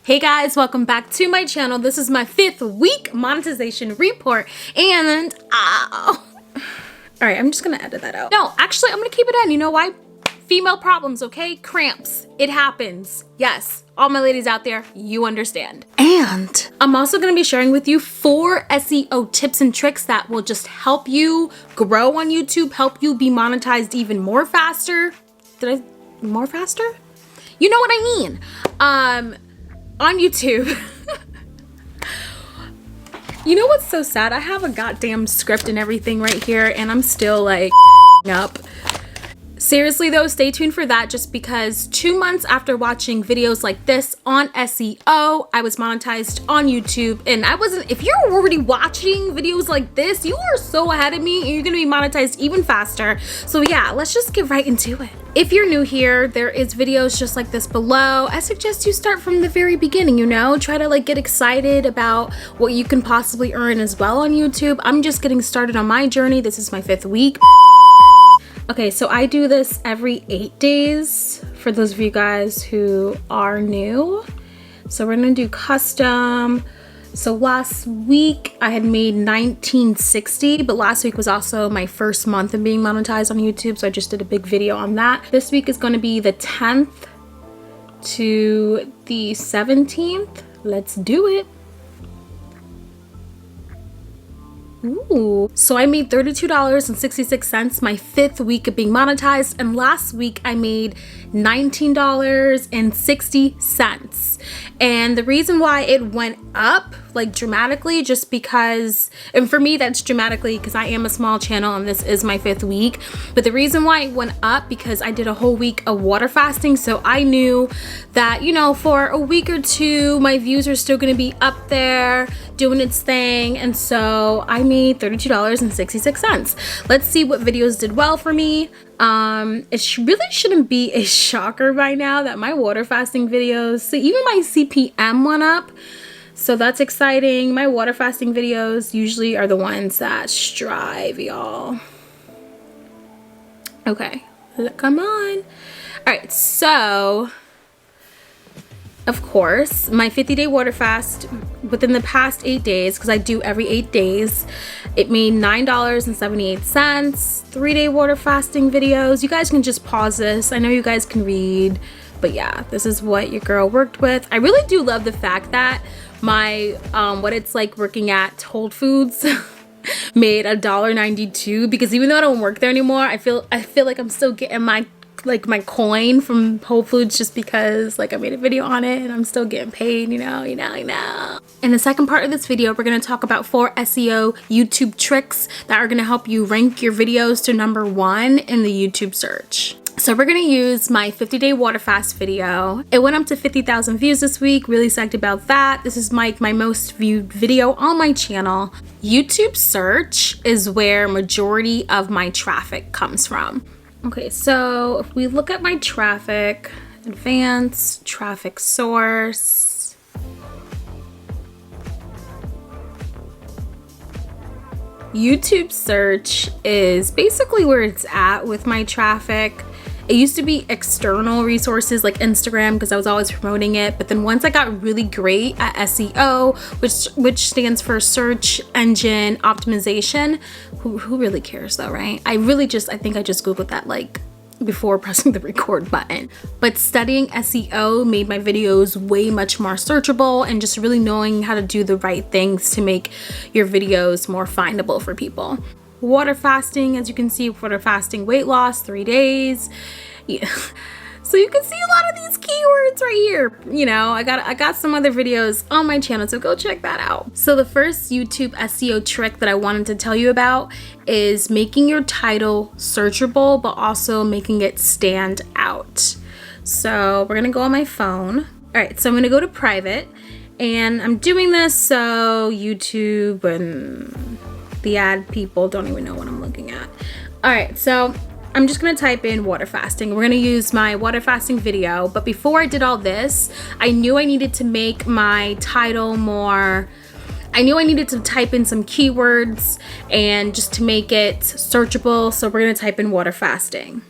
Hey guys, welcome back to my channel. This is my 5th week monetization report and all right, I'm just gonna edit that out. No, actually I'm gonna keep it in. You know why? Female problems, okay? Cramps. It happens. Yes, all my ladies out there, you understand. And I'm also gonna be sharing with you 4 SEO tips and tricks that will just help you grow on YouTube, help you be monetized even more faster. More faster? You know what I mean. On YouTube. You know what's so sad? I have a goddamn script and everything right here and I'm still like up. Seriously though, stay tuned for that, just because 2 months after watching videos like this on SEO, I was monetized on YouTube. And I wasn't, if you're already watching videos like this, you are so ahead of me and you're gonna be monetized even faster. So yeah, let's just get right into it. If you're new here, there is videos just like this below. I suggest you start from the very beginning, you know? Try to like get excited about what you can possibly earn as well on YouTube. I'm just getting started on my journey. This is my 5th week. Okay, so I do this every 8 days for those of you guys who are new. So we're gonna do custom. So last week I had made $19.60, but last week was also my first month of being monetized on YouTube, so I just did a big video on that. This week is going to be the 10th to the 17th. Let's do it. Ooh. So I made $32.66 my 5th week of being monetized, and last week I made $19.60. And the reason why it went up like dramatically, just because, and for me that's dramatically because I am a small channel and this is my 5th week, but the reason why it went up because I did a whole week of water fasting. So I knew that, you know, for a week or two my views are still going to be up there doing its thing, and so I made $32.66. Let's see what videos did well for me. It really shouldn't be a shocker by now that my water fasting videos, so even my CPM went up, so that's exciting. My water fasting videos usually are the ones that strive, y'all. Okay, come on. All right, so of course, my 50-day water fast within the past 8 days, because I do every 8 days, it made $9.78. 3-day water fasting videos. You guys can just pause this. I know you guys can read, but yeah, this is what your girl worked with. I really do love the fact that my, what it's like working at Whole Foods made $1.92, because even though I don't work there anymore, I feel like I'm still getting my coin from Whole Foods, just because like I made a video on it and I'm still getting paid, you know. In the second part of this video, we're going to talk about 4 SEO YouTube tricks that are going to help you rank your videos to #1 in the YouTube search. So we're going to use my 50-day water fast video. It went up to 50,000 views this week. Really psyched about that. This is my most viewed video on my channel. YouTube search is where majority of my traffic comes from. Okay, so if we look at my traffic, advanced traffic source, YouTube search is basically where it's at with my traffic. It used to be external resources like Instagram, because I was always promoting it, but then once I got really great at SEO, which stands for search engine optimization, who really cares though, right? I think I just googled that like before pressing the record button. But studying SEO made my videos way much more searchable, and just really knowing how to do the right things to make your videos more findable for people. Water fasting, as you can see, water fasting weight loss 3 days. Yeah. So you can see a lot of these keywords right here. You know, I got some other videos on my channel, so go check that out. So the first YouTube SEO trick that I wanted to tell you about is making your title searchable, but also making it stand out. So we're gonna go on my phone. All right, so I'm gonna go to private, and I'm doing this so YouTube and the ad people don't even know what I'm looking at. All right, so I'm just gonna type in water fasting. We're gonna use my water fasting video, but before I did all this, I knew I needed to make my title more, I knew I needed to type in some keywords and just to make it searchable, so we're gonna type in water fasting.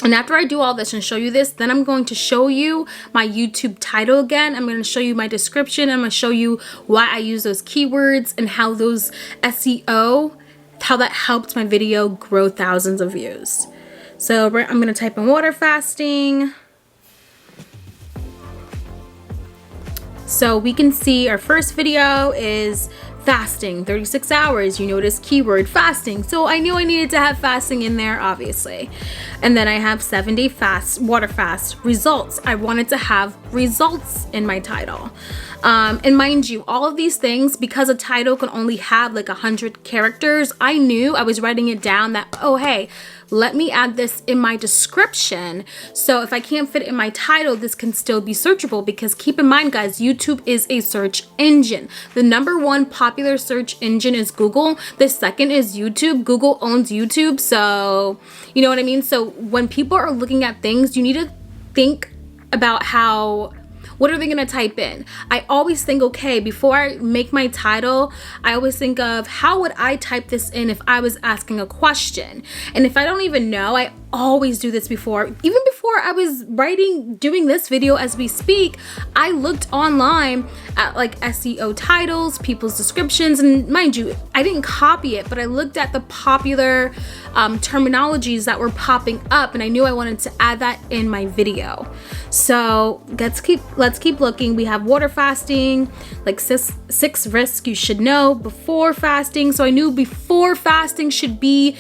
And after I do all this and show you this, then I'm going to show you my YouTube title again. I'm going to show you my description. I'm going to show you why I use those keywords and how those SEO, how that helped my video grow thousands of views. So I'm going to type in water fasting. So we can see our first video is fasting, 36 hours. You notice keyword fasting. So I knew I needed to have fasting in there, obviously. And then I have 7-day fast, water fast results. I wanted to have results in my title. And mind you, all of these things, because a title can only have like 100 characters, I knew I was writing it down that, oh, hey, let me add this in my description. So if I can't fit it in my title, this can still be searchable, because keep in mind, guys, YouTube is a search engine. The #1 popular search engine is Google. The second is YouTube. Google owns YouTube. So you know what I mean? So when people are looking at things, you need to think about what are they gonna type in? I always think, okay, before I make my title, I always think of how would I type this in if I was asking a question? And if I don't even know, I always do this before. Even before I was doing this video as we speak, I looked online at like SEO titles, people's descriptions, and mind you, I didn't copy it, but I looked at the popular terminologies that were popping up, and I knew I wanted to add that in my video. So let's keep looking. We have water fasting, like six risks you should know before fasting. So I knew before fasting should be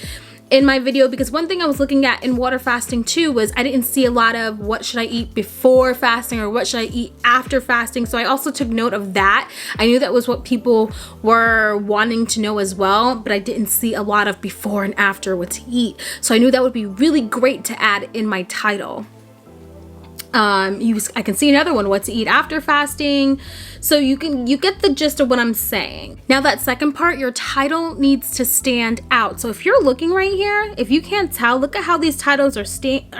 in my video, because one thing I was looking at in water fasting too was I didn't see a lot of what should I eat before fasting or what should I eat after fasting. So I also took note of that. I knew that was what people were wanting to know as well, but I didn't see a lot of before and after what to eat. So I knew that would be really great to add in my title. I can see another one, what to eat after fasting. So you get the gist of what I'm saying. Now that second part, your title needs to stand out. So if you're looking right here, if you can't tell, look at how these titles are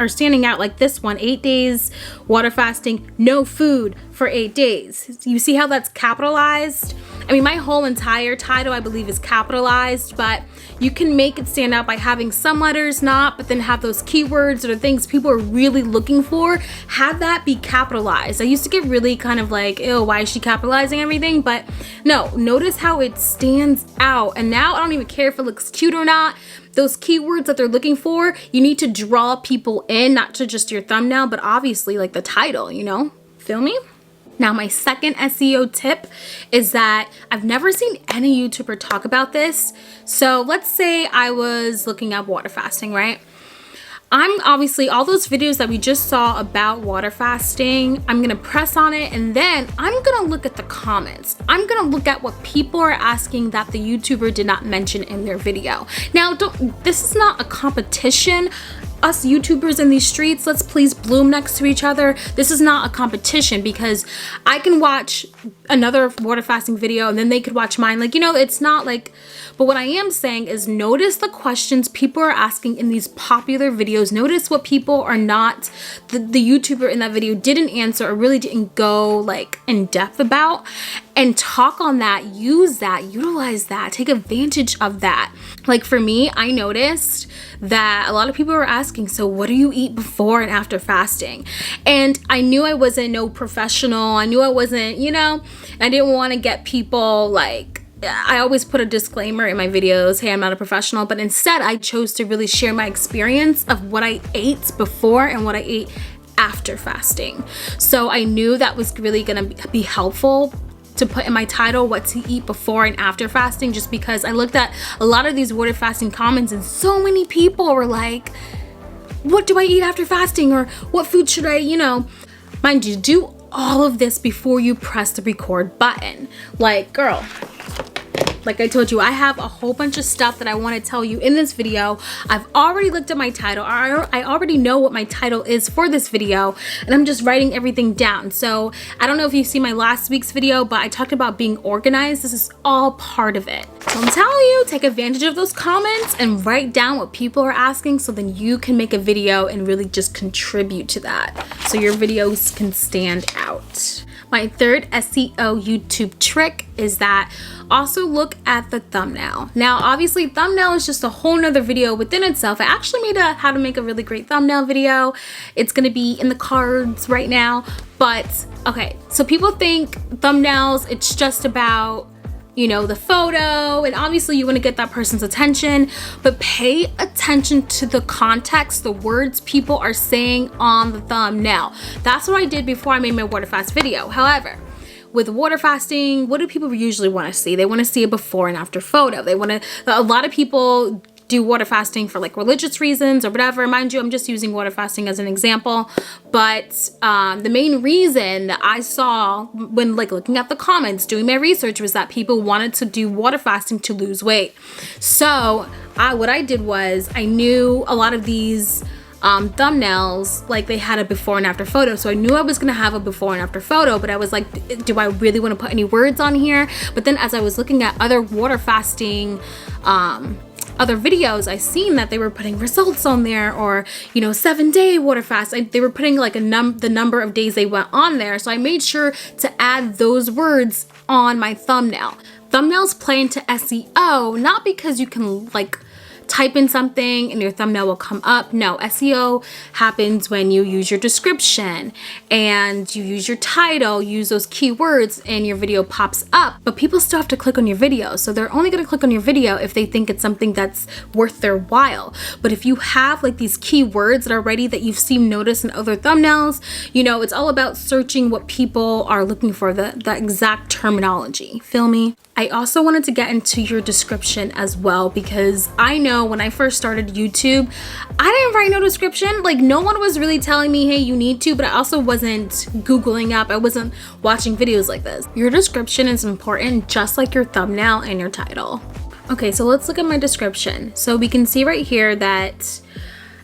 standing out, like this one, 8 days water fasting, no food for 8 days. You see how that's capitalized? I mean, my whole entire title, I believe, is capitalized, but you can make it stand out by having some letters not, but then have those keywords or the things people are really looking for, have that be capitalized. I used to get really kind of like, ew, why is she capitalizing everything? But no, notice how it stands out. And now I don't even care if it looks cute or not. Those keywords that they're looking for, you need to draw people in, not to just your thumbnail, but obviously like the title, you know? Feel me? Now, my second SEO tip is that I've never seen any YouTuber talk about this. So let's say I was looking up water fasting, right? I'm obviously, all those videos that we just saw about water fasting, I'm gonna press on it, and then I'm gonna look at the comments. I'm gonna look at what people are asking that the YouTuber did not mention in their video. Now, this is not a competition. Us YouTubers in these streets, let's please bloom next to each other. This is not a competition, because I can watch another water fasting video and then they could watch mine. Like, you know, it's not like, but what I am saying is notice the questions people are asking in these popular videos. Notice what people are not, the YouTuber in that video didn't answer or really didn't go like in depth about, and talk on that, use that, utilize that, take advantage of that. Like for me, I noticed that a lot of people were asking, so what do you eat before and after fasting? And I knew I wasn't no professional. I knew I wasn't, you know, I didn't want to get people like, I always put a disclaimer in my videos, hey, I'm not a professional, but instead I chose to really share my experience of what I ate before and what I ate after fasting. So I knew that was really gonna be helpful to put in my title, what to eat before and after fasting, just because I looked at a lot of these water fasting comments and so many people were like, what do I eat after fasting? Or what food should I, you know? Mind you, do all of this before you press the record button. Like, girl, like I told you, I have a whole bunch of stuff that I want to tell you in this video. I've already looked at my title. I already know what my title is for this video, and I'm just writing everything down. So I don't know if you see my last week's video, but I talked about being organized. This is all part of it. So I'm telling you, take advantage of those comments and write down what people are asking, so then you can make a video and really just contribute to that, so your videos can stand out. My third SEO YouTube trick is that also look at the thumbnail. Now, obviously thumbnail is just a whole nother video within itself. I actually made a how to make a really great thumbnail video. It's gonna be in the cards right now. But okay, so people think thumbnails, it's just about, you know, the photo, and obviously you want to get that person's attention, but pay attention to the context, the words people are saying on the thumbnail. That's what I did before I made my water fast video. However, with water fasting, what do people usually want to see? They want to see a before and after photo. They want to, a lot of people do water fasting for like religious reasons or whatever. Mind you, I'm just using water fasting as an example. But the main reason that I saw when like looking at the comments, doing my research, was that people wanted to do water fasting to lose weight. So what I did was I knew a lot of these thumbnails, like they had a before and after photo. So I knew I was gonna have a before and after photo, but I was like, do I really want to put any words on here? But then as I was looking at other water fasting other videos, I seen that they were putting results on there, or, you know, 7-day water fast. They were putting like the number of days they went on there. So I made sure to add those words on my thumbnail. Thumbnails play into SEO, not because you can like type in something and your thumbnail will come up. No, SEO happens when you use your description and you use your title, use those keywords, and your video pops up. But people still have to click on your video. So they're only going to click on your video if they think it's something that's worth their while. But if you have like these keywords that are ready that you've seen noticed in other thumbnails, you know, it's all about searching what people are looking for, the exact terminology. Feel me? I also wanted to get into your description as well, because I know when I first started YouTube, I didn't write no description. Like, no one was really telling me, hey, you need to, but I also wasn't Googling up. I wasn't watching videos like this. Your description is important, just like your thumbnail and your title. Okay, so let's look at my description. So we can see right here that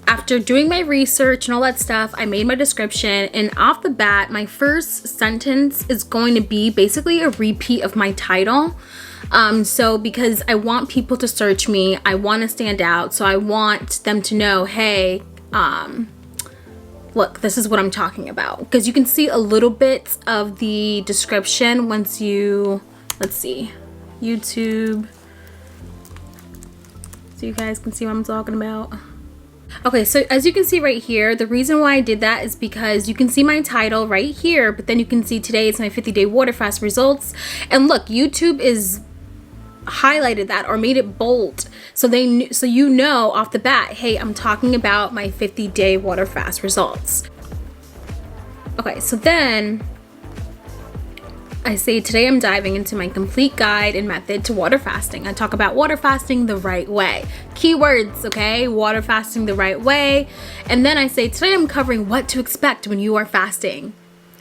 after doing my research and all that stuff, I made my description, and off the bat, my first sentence is going to be basically a repeat of my title. So because I want people to search me, I want to stand out. So I want them to know, hey, look, this is what I'm talking about. Because you can see a little bit of the description once you, let's see, YouTube. So you guys can see what I'm talking about. Okay, so as you can see right here, the reason why I did that is because you can see my title right here, but then you can see today it's my 50-day water fast results. And look, YouTube is highlighted that or made it bold, so you know off the bat, hey, I'm talking about my 50-day water fast results. Okay, so then I say today I'm diving into my complete guide and method to water fasting. I talk about water fasting the right way. Keywords, okay? Water fasting the right way. And then I say today I'm covering what to expect when you are fasting.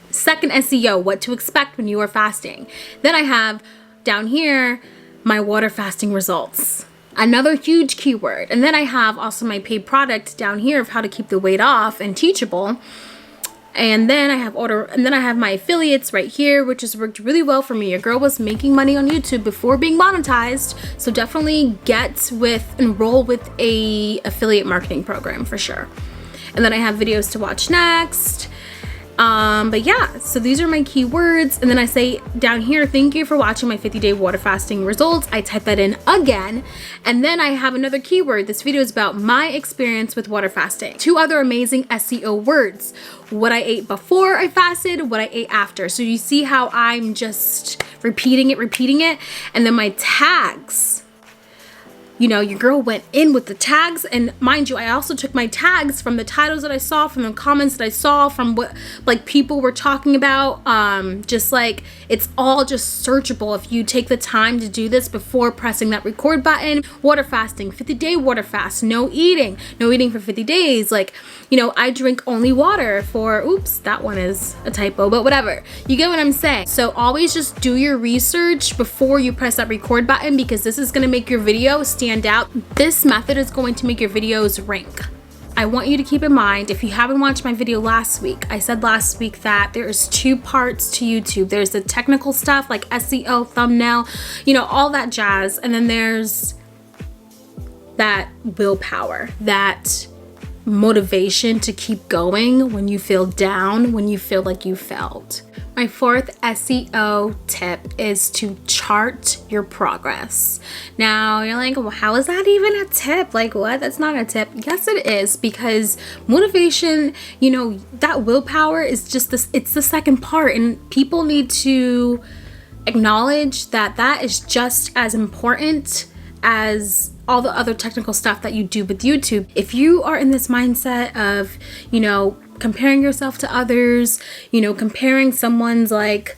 Second SEO, what to expect when you are fasting. Then I have down here my water fasting results. Another huge keyword. And then I have also my paid product down here of how to keep the weight off and teachable. And then I have my affiliates right here, which has worked really well for me. Your girl was making money on YouTube before being monetized, so definitely enroll with a affiliate marketing program for sure. And then I have videos to watch next. But yeah, so these are my keywords. And then I say down here, thank you for watching my 50-day water fasting results. I type that in again. And then I have another keyword. This video is about my experience with water fasting. 2 other amazing SEO words: what I ate before I fasted, what I ate after. So you see how I'm just repeating it. And then my tags. You know, your girl went in with the tags, and mind you, I also took my tags from the titles that I saw, from the comments that I saw, from what like people were talking about. Just like, it's all just searchable if you take the time to do this before pressing that record button. Water fasting, 50-day water fast, no eating for 50 days. Like, you know, I drink only water for, oops, that one is a typo, but whatever. You get what I'm saying? So always just do your research before you press that record button, because this is going to make your video stand out. This method is going to make your videos rank. I want you to keep in mind, if you haven't watched my video last week, I said last week that there's 2 parts to YouTube. There's the technical stuff like SEO, thumbnail, you know, all that jazz. And then there's that willpower, that motivation to keep going when you feel down, when you feel like you failed. My fourth SEO tip is to chart your progress. Now you're like, well, how is that even a tip? Like, what? That's not a tip. Yes, it is, because motivation, you know, that willpower is just this, it's the second part, and people need to acknowledge that that is just as important as all the other technical stuff that you do with YouTube. If you are in this mindset of, you know, comparing yourself to others, you know, comparing someone's like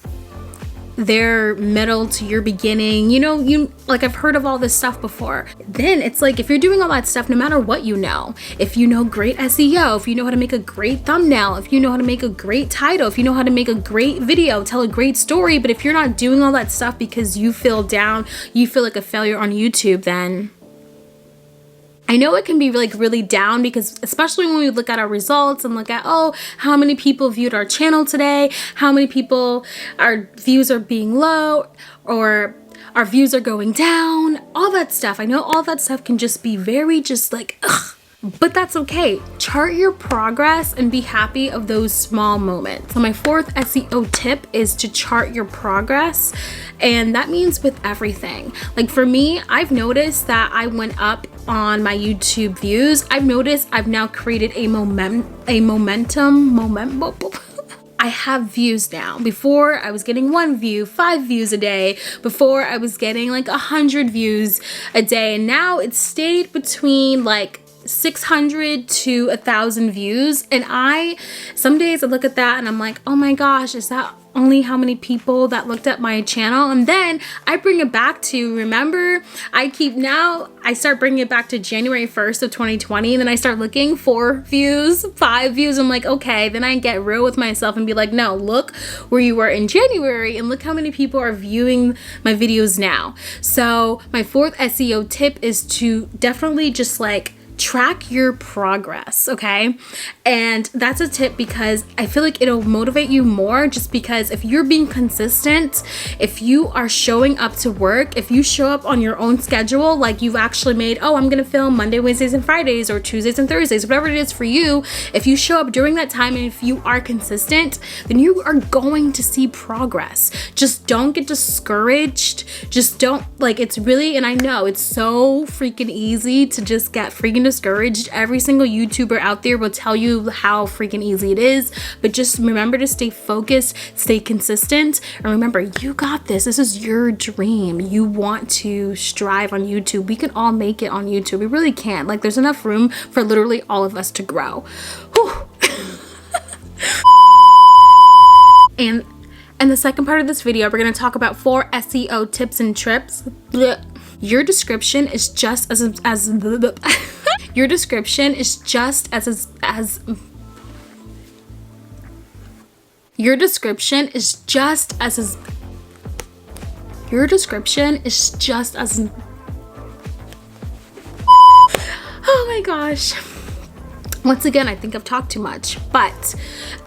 their middle to your beginning, you know, you like, I've heard of all this stuff before. Then it's like, if you're doing all that stuff, no matter what, you know, if you know great SEO, if you know how to make a great thumbnail, if you know how to make a great title, if you know how to make a great video, tell a great story, but if you're not doing all that stuff because you feel down, you feel like a failure on YouTube, then I know it can be like really down, because especially when we look at our results and look at, oh, how many people viewed our channel today, how many people, our views are being low, or our views are going down, all that stuff. I know all that stuff can just be very just like, ugh. But that's okay. Chart your progress and be happy of those small moments. So my fourth SEO tip is to chart your progress. And that means with everything. Like for me, I've noticed that I went up on my YouTube views. I've noticed I've now created a momentum. I have views now. Before I was getting 1 view, 5 views a day. Before I was getting like 100 views a day. And now it's stayed between like 600 to 1,000 views. And some days I look at that and I'm like, oh my gosh, is that only how many people that looked at my channel? And then I bring it back to, remember, I start bringing it back to January 1st of 2020, and then I start looking 4 views, 5 views. I'm like, okay, then I get real with myself and be like, no, look where you were in January and look how many people are viewing my videos now. So my fourth SEO tip is to definitely just like track your progress, okay? And that's a tip because I feel like it'll motivate you more, just because if you're being consistent, if you are showing up to work, if you show up on your own schedule, like you've actually made, oh, I'm gonna film Monday, Wednesdays, and Fridays, or Tuesdays and Thursdays, whatever it is for you, if you show up during that time and if you are consistent, then you are going to see progress. Just don't get discouraged. Just don't, like, it's really, and I know it's so freaking easy to just get freaking discouraged. Every single YouTuber out there will tell you how freaking easy it is, but just remember to stay focused, stay consistent, and remember, you got this. This is your dream. You want to strive on YouTube. We can all make it on YouTube. We really can. Like, there's enough room for literally all of us to grow. Whew. And the second part of this video, we're going to talk about 4 SEO tips and trips. Blech. Your description is just as your description is just as your description is just as your description is just as oh my gosh. Once again, I think I've talked too much, but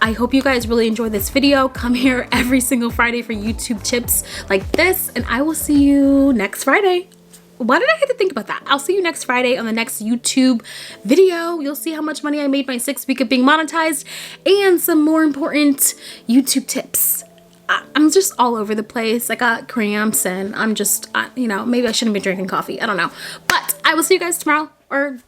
I hope you guys really enjoy this video. Come here every single Friday for YouTube tips like this, and I will see you next Friday. Why did I have to think about that? I'll see you next Friday on the next YouTube video. You'll see how much money I made my 6th week of being monetized and some more important YouTube tips. I'm just all over the place. I got cramps and I'm just, you know, maybe I shouldn't be drinking coffee. I don't know. But I will see you guys tomorrow or